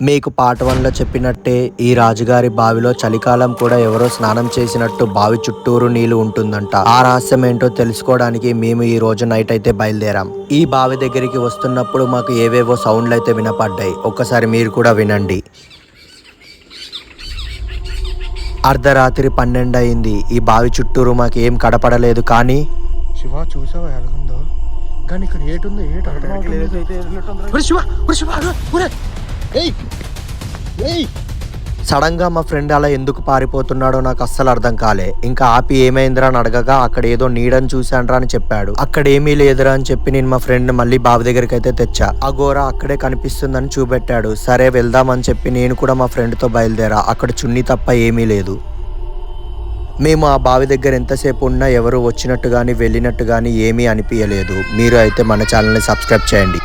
మీకు పార్ట్ 1లో చెప్పినట్టే ఈ రాజుగారి బావిలో చలికాలం కూడా ఎవరో స్నానం చేసినట్టు బావి చుట్టూరు నీళ్లు ఉంటుందంట. ఆ రహస్యం ఏంటో తెలుసుకోవడానికి మేము ఈ రోజు నైట్ అయితే బయలుదేరాం. ఈ బావి దగ్గరికి వస్తున్నప్పుడు మాకు ఏవేవో సౌండ్లు అయితే వినపడ్డాయి. ఒక్కసారి మీరు కూడా వినండి. అర్ధరాత్రి 12 అయింది. ఈ బావి చుట్టూరు మాకు ఏం కనపడలేదు. కానీ శివ చూసావా ఎలాగుందో? కానీ ఇక్కడ ఏటుందో సడన్ గా మా ఫ్రెండ్ అలా ఎందుకు పారిపోతున్నాడో నాకు అస్సలు అర్థం కాలే. ఇంకా ఆపి ఏమైందిరా అని అడగగా అక్కడ ఏదో నీడని చూశాన్రా అని చెప్పాడు. అక్కడ ఏమీ లేదురా అని చెప్పి నేను మా ఫ్రెండ్ మళ్ళీ బావి దగ్గరికి అయితే తెచ్చా. ఆ గోర అక్కడే కనిపిస్తుందని చూపెట్టాడు. సరే వెళ్దామని చెప్పి నేను కూడా మా ఫ్రెండ్ తో బయలుదేరా. అక్కడ చున్నీ తప్ప ఏమీ లేదు. మేము ఆ బావి దగ్గర ఎంతసేపు ఉన్నా ఎవరు వచ్చినట్టు కానీ వెళ్ళినట్టు కానీ ఏమీ అనిపించలేదు. మీరు అయితే మన ఛానల్ని సబ్స్క్రైబ్ చేయండి.